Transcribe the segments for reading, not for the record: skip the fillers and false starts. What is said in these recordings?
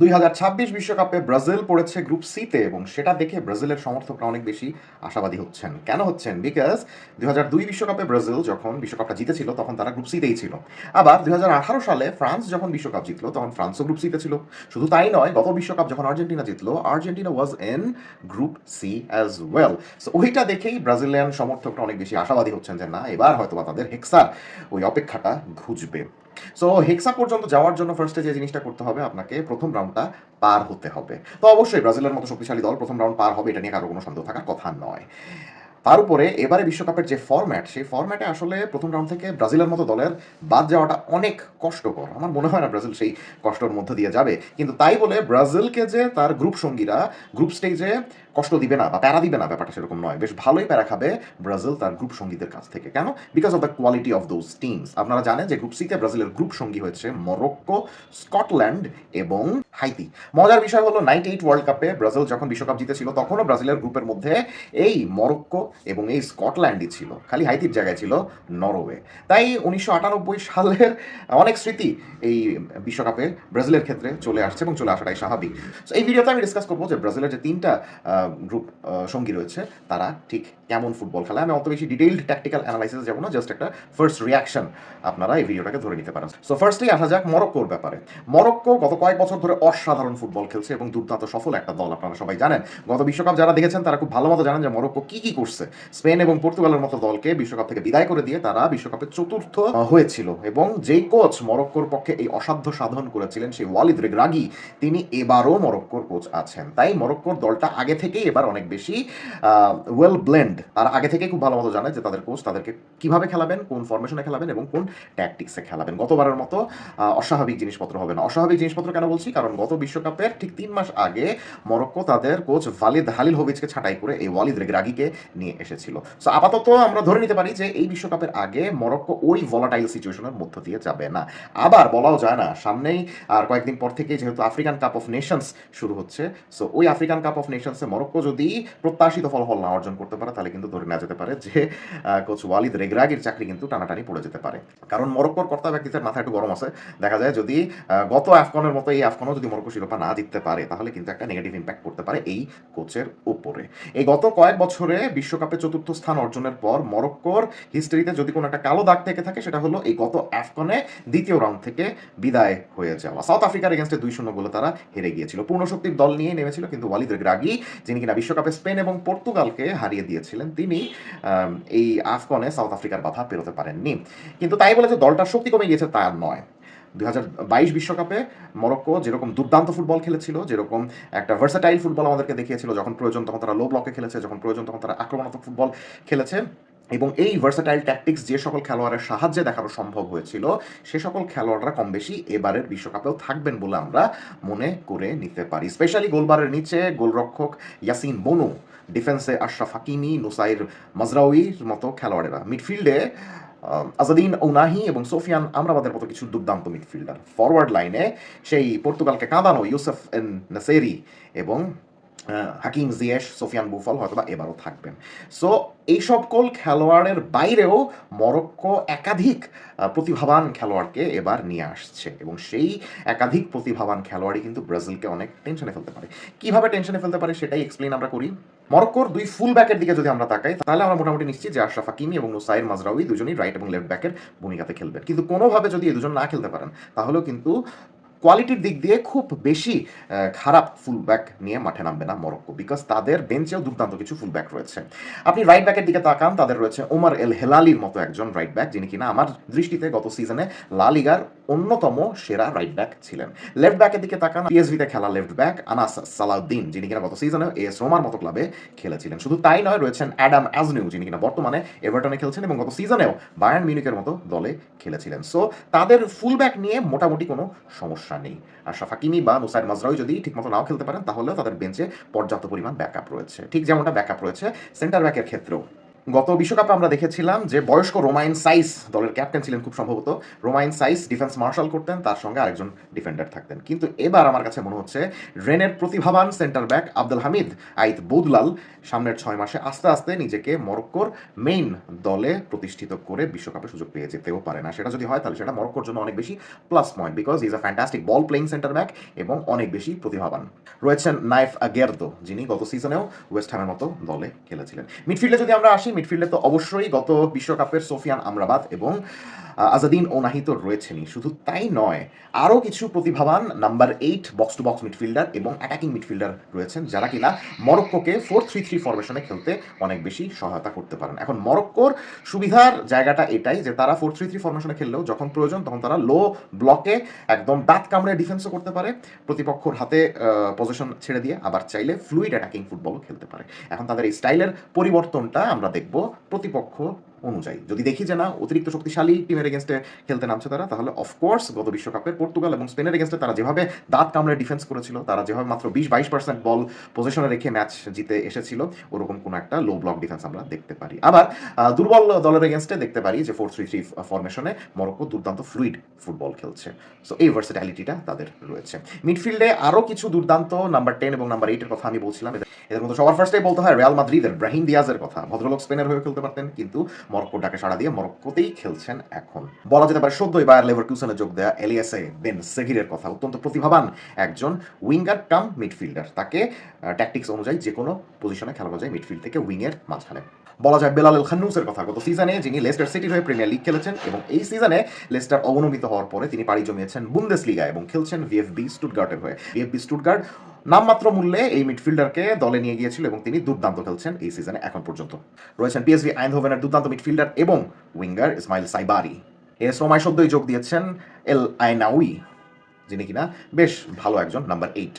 2026 বিশ্বকাপে ব্রাজিল পড়েছে গ্রুপ সিতে এবং সেটা দেখে ব্রাজিলের সমর্থকরা অনেক বেশি আশাবাদী হচ্ছেন। কেন হচ্ছেন? বিকজ 2002 বিশ্বকাপে ব্রাজিল যখন বিশ্বকাপটা জিতেছিল তখন তারা গ্রুপ সিতেই ছিল। আবার 2018 সালে ফ্রান্স যখন বিশ্বকাপ জিতলো তখন ফ্রান্সও গ্রুপ সিতে ছিল। শুধু তাই নয়, গত বিশ্বকাপ যখন আর্জেন্টিনা জিতলো, Argentina was in group C as well. So ওইটা দেখেই ব্রাজিলিয়ান সমর্থকরা অনেক বেশি আশাবাদী হচ্ছেন যে না, এবার হয়তোবা তাদের হেক্সার ওই অপেক্ষাটা ঘুচবে। সো হেক্সা পর্যন্ত যাওয়ার জন্য ফার্স্টে যে জিনিসটা করতে হবে, আপনাকে প্রথম রাউন্ডটা পার হতে হবে। তো অবশ্যই ব্রাজিলের মতো শক্তিশালী দল প্রথম রাউন্ড পার হবে, এটা নিয়ে কারো কোনো সন্দেহ থাকার কথা নয়। তার উপরে এবারে বিশ্বকাপের যে ফরম্যাট, সেই ফরম্যাটে আসলে প্রথম রাউন্ড থেকে ব্রাজিলের মতো দলের বাদ যাওয়াটা অনেক কষ্টকর। আমার মনে হয় না ব্রাজিল সেই কষ্টের মধ্য দিয়ে যাবে, কিন্তু তাই বলে ব্রাজিলকে যে তার গ্রুপ সঙ্গীরা গ্রুপ স্টেজে কষ্ট দিবে না বা প্যারা দিবে না, ব্যাপারটা সেরকম নয়। বেশ ভালোই প্যারা খাবে ব্রাজিল তার গ্রুপ সঙ্গীদের কাছ থেকে। কেন? Because of the quality of those teams. আপনারা জানেন যে গ্রুপ সিতে ব্রাজিলের গ্রুপ সঙ্গী হয়েছে মরক্কো, স্কটল্যান্ড এবং হাইতি। মজার বিষয় হলো 98 ওয়ার্ল্ড কাপে ব্রাজিল যখন বিশ্বকাপ জিতেছিল তখনও ব্রাজিলের গ্রুপের মধ্যে এই মরক্কো এবং এই স্কটল্যান্ডই ছিল, খালি হাইতির জায়গায় ছিল নরওয়ে। তাই 1998 সালের অনেক স্মৃতি এই বিশ্বকাপে ব্রাজিলের ক্ষেত্রে চলে আসছে এবং চলে আসাটাই স্বাভাবিক। সো এই ভিডিওতে আমি ডিসকাস করবো যে ব্রাজিলের যে তিনটা গ্রুপ সঙ্গী রয়েছে তারা ঠিক কেমন ফুটবল খেলে। আমি অত বেশি ডিটেইলড ট্যাকটিক্যাল অ্যানালাইসিস যাবো না, জাস্ট একটা ফার্স্ট রিয়াকশন আপনারা এই ভিডিওটাকে ধরে নিতে পারেন। সো ফার্স্টলি আসা যাক মরক্কোর ব্যাপারে। মরক্কো গত কয়েক বছর ধরে অসাধারণ ফুটবল খেলছে এবং দুর্দান্ত সফল একটা দল। আপনারা সবাই জানেন, গত বিশ্বকাপ যারা দেখেছেন তারা খুব ভালো মতো জানেন যে মরক্কো কি কি করছে। স্পেন এবং পর্তুগালের মতো দলকে বিশ্বকাপ থেকে বিদায় করে দিয়ে তারা বিশ্বকাপে চতুর্থ হয়েছিল এবং যেই কোচ মরক্কোর পক্ষে এই অসাধ্য সাধন করেছিলেন সেই ওয়ালিদ রেগ্রাগি, তিনি এবারও মরক্কোর কোচ আছেন। তাই মরক্কোর দলটা আগে থেকেই এবার অনেক বেশি ওয়েল ব্লেন্ড। তারা আগে থেকেই খুব ভালো মতো জানে যে তাদের কোচ তাদেরকে কিভাবে খেলাবেন, কোন ফরমেশনে খেলাবেন এবং কোন ট্যাকটিক্সে খেলাবেন। গতবারের মতো অস্বাভাবিক জিনিসপত্র হবে না। অস্বাভাবিক জিনিসপত্র কেন বলছি? কারণ গত বিশ্বকাপের ঠিক 3 মাস আগে মরক্কো তাদের কোচ ভালিদ হালিলহোভিচকে ছাঁটাই করে এই ওয়ালিদ রেগ্রাগিকে নিয়ে এসেছিল। সো আপাতত আমরা ধরে নিতে পারি যে এই বিশ্বকাপের আগে মরক্কো ওই ভলাটাইল সিচুয়েশনের মধ্য দিয়ে যাবে না। আবার বলাও যায় না, সামনেই আর কয়েকদিন পর থেকেই যেহেতু আফ্রিকান কাপ অফ নেশনস শুরু হচ্ছে, সো ওই আফ্রিকান কাপ অফ নেশনসে মরক্কো যদি প্রত্যাশিত ফলাফল না অর্জন করতে পারে তাহলে কিন্তু ধরে নেওয়া যেতে পারে যে কোচ ওয়ালিদ রেগ্রাগির চাকরি কিন্তু টানাটানি পড়ে যেতে পারে। কারণ মরক্কোর কর্তা ব্যক্তিদের মাথায় একটু গরম আছে। দেখা যায় যদি গত আফগানের মতো এই আফগানও যদি মরক্কো শিরোপা না জিততে পারে তাহলে কিন্তু একটা নেগেটিভ ইম্প্যাক্ট পড়তে পারে এই কোচের উপরে। এই গত কয়েক বছরে বিশ্বকাপে চতুর্থ স্থান অর্জনের পর মরক্কোর হিস্ট্রিতে যদি কোনো একটা কালো দাগ থেকে থাকে সেটা হলো এই গত আফগানে দ্বিতীয় রাউন্ড থেকে বিদায় হয়ে যাওয়া। সাউথ আফ্রিকার এগেনস্টে 2-0 গোলে তারা হেরে গিয়েছিল। পূর্ণ শক্তির দল নিয়ে নেমেছিল, কিন্তু ওয়ালিদ রেগ্রাগি যিনি কিনা বিশ্বকাপে স্পেন এবং পর্তুগালকে হারিয়ে দিয়েছিলেন, তিনি এই আফগানে সাউথ আফ্রিকার বাধা পেরোতে পারেননি। কিন্তু তাই বলে যে দলটার শক্তি কমে গিয়েছে তা নয়। 2022 বিশ্বকাপে মরক্কো যেরকম দুর্দান্ত ফুটবল খেলেছিল, যেরকম একটা ভার্সাটাইল ফুটবল আমাদেরকে দেখিয়েছিল, যখন প্রয়োজন তখন তারা লো ব্লকে খেলেছে, যখন প্রয়োজন তখন তারা আক্রমণাত্মক ফুটবল খেলেছে, এবং এই ভার্সাটাইল ট্যাকটিক্স যে সকল খেলোয়াড়ের সাহায্যে দেখানো সম্ভব হয়েছিল সে সকল খেলোয়াড়রা কম বেশি এবারের বিশ্বকাপেও থাকবেন বলে আমরা মনে করে নিতে পারি। স্পেশালি গোলবারের নিচে গোলরক্ষক ইয়াসিন বনু, ডিফেন্সে আশরাফ হাকিমি, নুসাইর মাজরাউইর মতো খেলোয়াড়েরা, মিডফিল্ডে আজাদিন ওনাহি এবং সোফিয়ান আমরাবাদের মতো কিছু দুর্দান্ত মিডফিল্ডার, ফরওয়ার্ড লাইনে সেই পর্তুগালকে কাঁদানো ইউসেফ এন নাসেরি এবং হাকিম জিয়েশ, সোফিয়ান বুফল হয়তোবা এবারও থাকবেন। সো এই সকল খেলোয়াড়ের বাইরেও মরক্কো একাধিক প্রতিভাবান খেলোয়াড়কে এবার নিয়ে আসছে এবং সেই একাধিক প্রতিভাবান খেলোয়াড়ই কিন্তু ব্রাজিলকে অনেক টেনশনে ফেলতে পারে। কিভাবে টেনশনে ফেলতে পারে সেটাই এক্সপ্লেন আমরা করি। মরক্কোর দুই ফুল ব্যাকের দিকে যদি আমরা তাকাই তাহলে আমরা মোটামুটি নিশ্চিত যে আশরাফ হাকিমি এবং নুসাইর মাজরাউই দুজনই রাইট এবং লেফট ব্যাকের ভূমিকাতে খেলবেন। কিন্তু কোনোভাবে যদি এই দুজন না খেলতে পারেন তাহলেও কিন্তু কোয়ালিটির দিক দিয়ে খুব বেশি খারাপ ফুলব্যাক নিয়ে মাঠে নামবে না মরক্কো, বিকজ তাদের বেঞ্চেও দুর্দান্ত কিছু ফুলব্যাক রয়েছে। আপনি রাইট ব্যাকের দিকে তাকান, তাদের রয়েছে ওমর এল হেলালির মতো একজন রাইট ব্যাক, যিনি কিনা আমার দৃষ্টিতে গত সিজনে লা লিগার অন্যতম সেরা রাইট ব্যাক ছিলেন। লেফট ব্যাকের দিকে তাকান, পিএসভিতে খেলা লেফট ব্যাক আনাস সালাউদ্দিন, যিনি কিনা গত সিজনে এএস রোমার মতো ক্লাবে খেলেছিলেন। শুধু তাই নয়, রয়েছেন অ্যাডাম অ্যাজনিউ, যিনি কিনা বর্তমানে এভারটনে খেলছেন এবং গত সিজনেও বায়ার্ন মিউনিখের মতো দলে খেলেছিলেন। সো তাদের ফুলব্যাক নিয়ে মোটামুটি কোনো সমস্যা নেই। আশরাফ হাকিমি বা নুসাইর মাজরাউই যদি ঠিকমতো নাও খেলতে পারেন তাহলেও তাদের বেঞ্চে পর্যাপ্ত পরিমাণ ব্যাকআপ রয়েছে, ঠিক যেমনটা ব্যাকআপ রয়েছে সেন্টার ব্যাকের ক্ষেত্রেও। গত বিশ্বকাপে আমরা দেখেছিলাম যে বয়স্ক রোমাইন সাইস দলের ক্যাপ্টেন ছিলেন খুব সম্ভবত। রোমাইন সাইস ডিফেন্স মার্শাল করতেন, তার সঙ্গে আরেকজন ডিফেন্ডার থাকতেন। কিন্তু এবার আমার কাছে মনে হচ্ছে রেনের প্রতিভাবান সেন্টার ব্যাক আব্দুল হামিদ আইত বৌদলাল সামনের 6 মাসে আস্তে আস্তে নিজেকে মরক্কোর মেইন দলে প্রতিষ্ঠিত করে বিশ্বকাপে সুযোগ পেয়ে যেতেও পারে না। সেটা যদি হয় তাহলে সেটা মরক্কোর জন্য অনেক বেশি plus point, because is a fantastic ball playing centre back এবং অনেক বেশি প্রতিভাবান। রয়েছেন নাইফ আগেরদো, যিনি গত সিজনেও ওয়েস্ট হ্যামের মতো দলে খেলেছিলেন। মিডফিল্ডে যদি আমরা আসি, মিডফিল্ডে তো অবশ্যই গত বিশ্বকাপের সোফিয়ান আমরাবাত এবং আজাদিন ওনাহি তো রয়েছেনই। শুধু তাই নয়, আরও কিছু প্রতিভাবান number 8 box to box midfielder এবং অ্যাটাকিং মিডফিল্ডার রয়েছেন, যারা কিনা মরক্কোকে 4-3-3 ফরমেশনে খেলতে অনেক বেশি সহায়তা করতে পারেন। এখন মরক্কোর সুবিধার জায়গাটা এটাই যে তারা 4-3-3 ফরমেশনে খেললেও যখন প্রয়োজন তখন তারা লো ব্লকে একদম দাঁত কামড়ে ডিফেন্সও করতে পারে, প্রতিপক্ষর হাতে পজিশন ছেড়ে দিয়ে আবার চাইলে ফ্লুইড অ্যাটাকিং ফুটবলও খেলতে পারে। এখন তাদের এই স্টাইলের পরিবর্তনটা আমরা দেখব প্রতিপক্ষ অনুযায়ী। যদি দেখি যে না অতিরিক্ত শক্তিশালী টিমের এগেনস্টে খেলতে নামছে তারা, তাহলে অফকোর্স গত বিশ্বকাপের পর্তুগাল এবং স্পেনের এগেনস্টে তারা যেভাবে দাঁত কামড়ে ডিফেন্স করেছিল, তারা যেভাবে মাত্র 20-22% বল পজিশনে রেখে ম্যাচ জিতে এসেছিল, ওরকম কোনো একটা লো ব্লক ডিফেন্স আমরা দেখতে পারি। আবার দুর্বল দলের এগেনস্টে দেখতে পারি যে 4-3-3 ফরমেশনে মরক্কো দুর্দান্ত ফ্লুইড ফুটবল খেলছে। সো এই ভার্সেটালিটিটা তাদের রয়েছে। মিডফিল্ডে আরও কিছু দুর্দান্ত নাম্বার 10 এবং নাম্বার 8 এর কথা আমি বলছিলাম। এদের মধ্যে সবার ফার্স্টেই বলতে হয় রিয়াল মাদ্রিদের ব্রাহিম দিয়াজের কথা। ভদ্রলোক স্পেনের হয়ে খেলতে পারতেন, কিন্তু মরক্কোর ডাকে সাড়া দিয়ে মরক্কোতেই খেলছেন এখন। বলা যেতে পারে সদ্যই বায়ার লেভারকুসেনে যোগ দেয়া এলিয়াসে বেন সেগিরের কথা। অত্যন্ত প্রতিভাবান একজন উইঙ্গার কাম মিডফিল্ডার। তাকে ট্যাকটিক্স অনুযায়ী যে কোনো পজিশনে খেলানো যায়, মিডফিল্ড থেকে উইংয়ের মাঝখানে। বলা যায় বেলাল এল খান্নুসের কথা। গত সিজনে যিনি লেস্টার সিটির হয়ে প্রিমিয়ার লিগ খেলেছেন এবং এই সিজনে লেস্টার অবনমিত হওয়ার পরে তিনি পাড়ি জমিয়েছেন বুন্দেসলিগা এবং খেলছেন ভিএফবি স্টুটগার্টের হয়ে। ভিএফবি স্টুটগার্ট নামমাত্র মূল্যে এই মিডফিল্ডারকে দলে নিয়ে গিয়েছিল এবং তিনি দুর্দান্ত খেলছেন এই সিজনে এখন পর্যন্ত। রয়েছেন পিএসভি আইনহোভেনের দুর্দান্ত মিডফিল্ডার এবং উইঙ্গার ইসমাইল সাইবারি। এস রোমায় সদ্যই যোগ দিয়েছেন এল আইনাউই, যিনি কিনা বেশ ভালো একজন নাম্বার 8।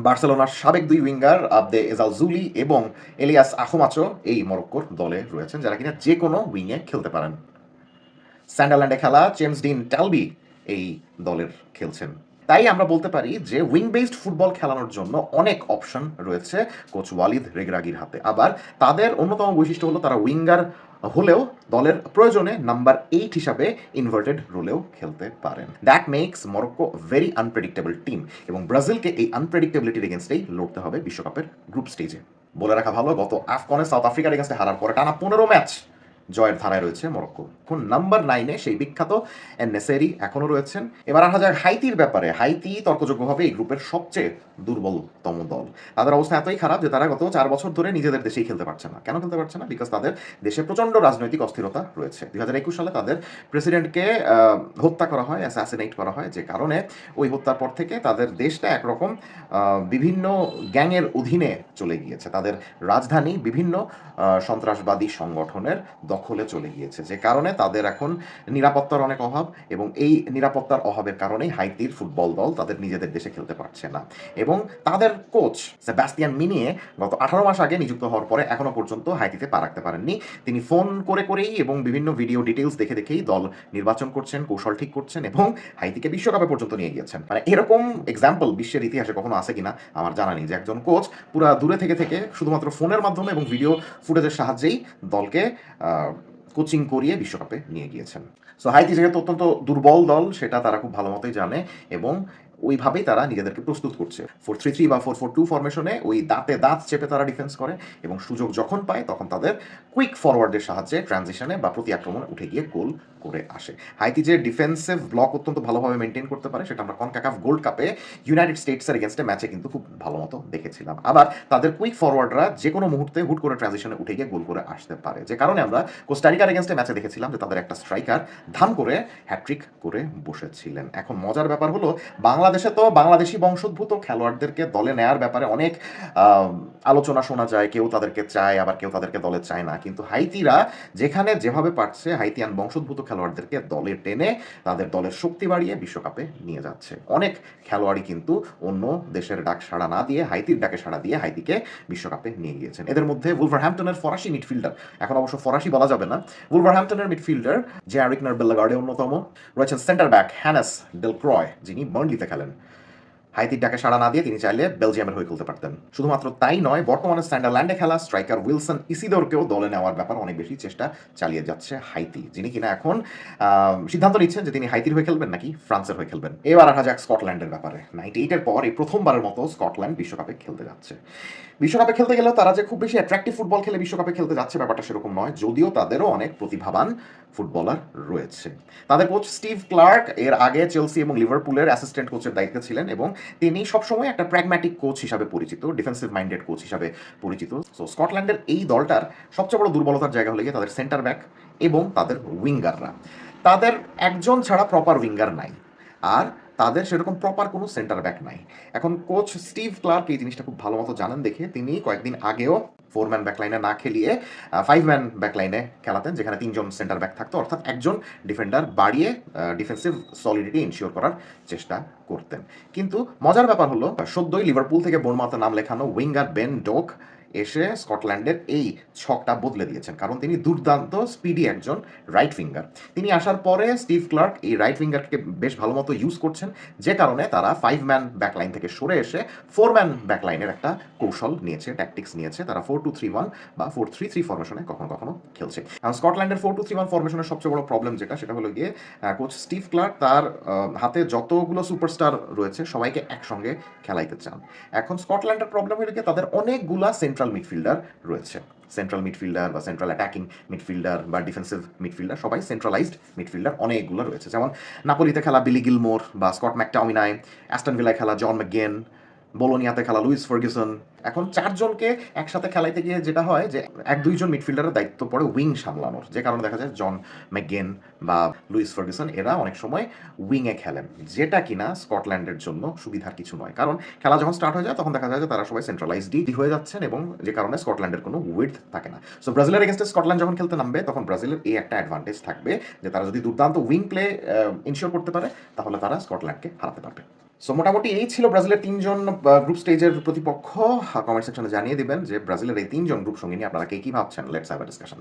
বার্সেলোনার সাবেক 2 উইঙ্গার আবদে এজালজুলি এবং এলিয়াস আখোমাচো এই মরক্কোর দলে রয়েছেন, যারা কিনা যে কোনো উইংয়ে খেলতে পারেন। স্যান্ডারল্যান্ডে খেলা জেমস ডিন টালবি এই দলের খেলছেন। তাই আমরা বলতে পারি যে উইং বেসড ফুটবল খেলানোর জন্য অনেক অপশন রয়েছে কোচ ওয়ালিদ রেগরাগির হাতে। আবার তাদের অন্যতম বৈশিষ্ট্য হলো তারা উইঙ্গার হলেও দলের প্রয়োজনে নাম্বার 8 হিসাবে ইনভার্টেড রোলেও খেলতে পারেন। That makes Morocco very unpredictable team এবং ব্রাজিলকে এই আনপ্রেডিক্টেবিলিটির এগেনস্টেই লড়তে হবে বিশ্বকাপের গ্রুপ স্টেজে। বলে রাখা ভালো, গত আফকনে সাউথ আফ্রিকার এগেনস্টে হারার পরে টানা 15 ম্যাচ জয়ের ধারায় রয়েছে মরক্কো। এখন নাম্বার 9-এ সেই বিখ্যাত এন-নেসেরি এখনও রয়েছেন। এবার আসা যাক হাইতির ব্যাপারে। হাইতি তর্কযোগ্যভাবে এই গ্রুপের সবচেয়ে দুর্বলতম দল। তাদের অবস্থা এতই খারাপ যে তারা গত 4 বছর ধরে নিজেদের দেশেই খেলতে পারছে না। কেন খেলতে পারছে না? বিকজ তাদের দেশে প্রচণ্ড রাজনৈতিক অস্থিরতা রয়েছে। 2021 সালে তাদের প্রেসিডেন্টকে হত্যা করা হয়, অ্যাসাসিনেট করা হয়, যে কারণে ওই হত্যার পর থেকে তাদের দেশটা একরকম বিভিন্ন গ্যাংয়ের অধীনে চলে গিয়েছে। তাদের রাজধানী বিভিন্ন সন্ত্রাসবাদী সংগঠনের দখলে চলে গিয়েছে, যে কারণে তাদের এখন নিরাপত্তার অনেক অভাব এবং এই নিরাপত্তার অভাবের কারণেই হাইতির ফুটবল দল তাদের নিজেদের দেশে খেলতে পারছে না। এবং তাদের কোচ সেবাস্তিয়ান মিনিয়ে গত 18 মাস আগে নিযুক্ত হওয়ার পরে এখনো পর্যন্ত হাইতিতে পা রাখতে পারেননি। তিনি ফোন করে করেই এবং বিভিন্ন ভিডিও ডিটেলস দেখে দেখেই দল নির্বাচন করছেন, কৌশল ঠিক করছেন এবং হাইতিকে বিশ্বকাপে পর্যন্ত নিয়ে গিয়েছেন। মানে এরকম এক্সাম্পল বিশ্বের ইতিহাসে কখনো আছে কিনা আমার জানা নেই, যে একজন কোচ পুরা দূরে থেকে থেকে শুধুমাত্র ফোনের মাধ্যমে এবং ভিডিও ফুটেজের সাহায্যেই দলকে কোচিং করিয়ে বিশ্বকাপে নিয়ে গিয়েছেন। সো হাইতি যেহেতু অত্যন্ত দুর্বল দল সেটা তারা খুব ভালো মতোই জানে এবং ওইভাবেই তারা নিজেদেরকে প্রস্তুত করছে। 4-3-3 বা 4-4-2 ফরমেশনে ওই দাঁতে দাঁত চেপে তারা ডিফেন্স করে এবং সুযোগ যখন পায় তখন তাদের কুইক ফরওয়ার্ডের সাহায্যে ট্রানজিশনে বা প্রতি আক্রমণে উঠে গিয়ে গোল করে আসে। হাইতি যে ডিফেন্সিভ ব্লক অত্যন্ত ভালোভাবে মেনটেন করতে পারে সেটা আমরা কনকাকাফ গোল্ড কাপে ইউনাইটেড স্টেটসের এগেনস্টে ম্যাচে কিন্তু খুব ভালো মতো দেখেছিলাম। আবার তাদের কুইক ফরওয়ার্ডরা যে কোনো মুহূর্তে হুট করে ট্রানজিশনে উঠে গিয়ে গোল করে আসতে পারে, যে কারণে আমরা কোস্টারিকার এগেনস্টে ম্যাচে দেখেছিলাম যে তাদের একটা স্ট্রাইকার ধাম করে হ্যাট্রিক করে বসেছিলেন। এখন মজার ব্যাপার হলো বাংলাদেশে তো বাংলাদেশি বংশোদ্ভূত খেলোয়াড়দেরকে দলে নেয়ার ব্যাপারে অনেক আলোচনা শোনা যায়, কেউ তাদেরকে চায় আবার কেউ তাদেরকে দলে চায় না, কিন্তু হাইতিরা যেখানে যেভাবে পারছে হাইতিয়ান বংশোদ্ভূত খেলোয়াড়দেরকে দলে টেনে তাদের দলের শক্তি বাড়িয়ে বিশ্বকাপে নিয়ে যাচ্ছে। অনেক খেলোয়াড়ই কিন্তু অন্য দেশের ডাক সাড়া না দিয়ে হাইতির ডাকে সাড়া দিয়ে হাইতিকে বিশ্বকাপে নিয়ে গিয়েছেন। এদের মধ্যে উলভারহ্যাম্পটনের ফরাসি মিডফিল্ডার, এখন অবশ্য ফরাসি বলা যাবে না, উলভারহ্যাম্পটনের মিডফিল্ডার যে আরিকনার বেল্লাগার্ডে অন্যতম। রয়েছেন সেন্টার ব্যাক হ্যানেস ডেল ক্রয়, যিনি বার্নলিতে খেলেন। হাইতির ডাকে সাড়া না দিয়ে তিনি চাইলে বেলজিয়ামের হয়ে খেলতে পারতেন। শুধুমাত্র তাই নয়, বর্তমানে সান্ডারল্যান্ডে খেলা স্ট্রাইকার উইলসন ইসিদোরকেও দলে নেওয়ার ব্যাপার অনেক বেশি চেষ্টা চালিয়ে যাচ্ছে হাইতি, যিনি কিনা এখন সিদ্ধান্ত নিচ্ছেন যে তিনি হাইতির হয়ে খেলবেন নাকি ফ্রান্সের হয়ে খেলবেন। এবার আসা যাক স্কটল্যান্ডের ব্যাপারে। 98-এর পর এই প্রথমবারের মতো স্কটল্যান্ড বিশ্বকাপে খেলতে যাচ্ছে। বিশ্বকাপে খেলতে গেলেও তারা যে খুব বেশি অ্যাট্রাকটিভ ফুটবল খেলে বিশ্বকাপে খেলতে যাচ্ছে ব্যাপারটা সেরকম নয়, যদিও তাদেরও অনেক প্রতিভাবান ফুটবলার রয়েছে। তাদের কোচ স্টিভ ক্লার্ক এর আগে চেলসি এবং লিভারপুলের অ্যাসিস্ট্যান্ট কোচের দায়িত্বে ছিলেন এবং তিনি সবসময় একটা প্র্যাগম্যাটিক কোচ হিসাবে পরিচিত, ডিফেন্সিভ মাইন্ডেড কোচ হিসাবে পরিচিত। সো স্কটল্যান্ডের এই দলটার সবচেয়ে বড় দুর্বলতার জায়গা হলে গিয়ে তাদের সেন্টার ব্যাক এবং তাদের উইঙ্গাররা। তাদের একজন ছাড়া প্রপার উইঙ্গার নাই, আর তাদের সেরকম প্রপার কোনো সেন্টার ব্যাক নাই। এখন কোচ স্টিভ ক্লার্ক এই জিনিসটা খুব ভালো মতো জানেন দেখে তিনি কয়েকদিন আগেও 4 ম্যান ব্যাকলাইনে না খেলিয়ে 5 ম্যান ব্যাকলাইনে খেলাতেন, যেখানে 3জন সেন্টার ব্যাক থাকতো, অর্থাৎ একজন ডিফেন্ডার বাড়িয়ে ডিফেন্সিভ সলিডিটি ইনশিওর করার চেষ্টা করতেন। কিন্তু মজার ব্যাপার হলো, সদ্যই লিভারপুল থেকে বোর্নমাউথে নাম লেখানো উইঙ্গার বেন ডোক এসে স্কটল্যান্ডের এই ছকটা বদলে দিয়েছেন, কারণ তিনি দুর্দান্ত স্পিডি একজন রাইট উইঙ্গার। তিনি আসার পরে স্টিভ ক্লার্ক এই রাইট উইঙ্গারকে বেশ ভালো মতো ইউজ করছেন, যে কারণে তারা 5 ম্যান ব্যাকলাইন থেকে সরে এসে 4 ম্যান ব্যাকলাইনের একটা কৌশল নিয়েছে, ট্যাকটিক্স নিয়েছে। তারা 4-2-3-1 বা 4-3-3 ফরমেশনে কখনো কখনো খেলছে। স্কটল্যান্ডের 4-2-3-1 ফরমেশনের সবচেয়ে বড় প্রবলেম সেটা হলো গিয়ে কোচ স্টিভ ক্লার্ক তার হাতে যতগুলো সুপারস্টার রয়েছে সবাইকে একসঙ্গে খেলাইতে চান। এখন স্কটল্যান্ডের প্রবলেম হলো গিয়ে তাদের অনেকগুলা সেন্ট্রাল মিডফিল্ডার রয়েছে। সেন্ট্রাল মিডফিল্ডার বা সেন্ট্রাল অ্যাটাকিং মিডফিল্ডার বা ডিফেন্সিভ মিডফিল্ডার সবাই সেন্ট্রালাইজড মিডফিল্ডার অনেকগুলো রয়েছে। যেমন নাপোলিতে খেলা বিলি গিলমোর বা স্কট ম্যাকটাওমিনাই, অ্যাস্টন ভিলায় খেলা জন ম্যাকগেন, বোলোনিয়াতে খেলা লুইস ফার্গুসন। এখন চারজনকে একসাথে খেলাইতে গিয়ে যেটা হয় যে 1-2জন মিডফিল্ডারের দায়িত্ব পড়ে উইং সামলানোর, যে কারণে দেখা যায় জন ম্যাকগেন বা লুইস ফার্গুসন এরা অনেক সময় উইংয়ে খেলেন, যেটা কিনা স্কটল্যান্ডের জন্য সুবিধার কিছু নয়। কারণ খেলা যখন স্টার্ট হয়ে যায় তখন দেখা যায় যে তারা সবাই সেন্ট্রালাইজডই হয়ে যাচ্ছেন এবং যে কারণে স্কটল্যান্ডের কোনো উইডথ থাকে না। সো ব্রাজিলের এগেনস্টে স্কটল্যান্ড যখন খেলতে নামবে তখন ব্রাজিলের এই একটা অ্যাডভান্টেজ থাকবে যে তারা যদি দুর্দান্ত উইং প্লে ইনশিওর করতে পারে তাহলে তারা স্কটল্যান্ডকে হারাতে পারবে। সো মোটামুটি এই ছিল ব্রাজিলের 3জন গ্রুপ স্টেজের প্রতিপক্ষ। কমেন্ট সেকশনে জানিয়ে দিবেন যে ব্রাজিলের এই 3জন গ্রুপ সঙ্গী নিয়ে আপনারা কে কি ভাবছেন। Let's have a discussion.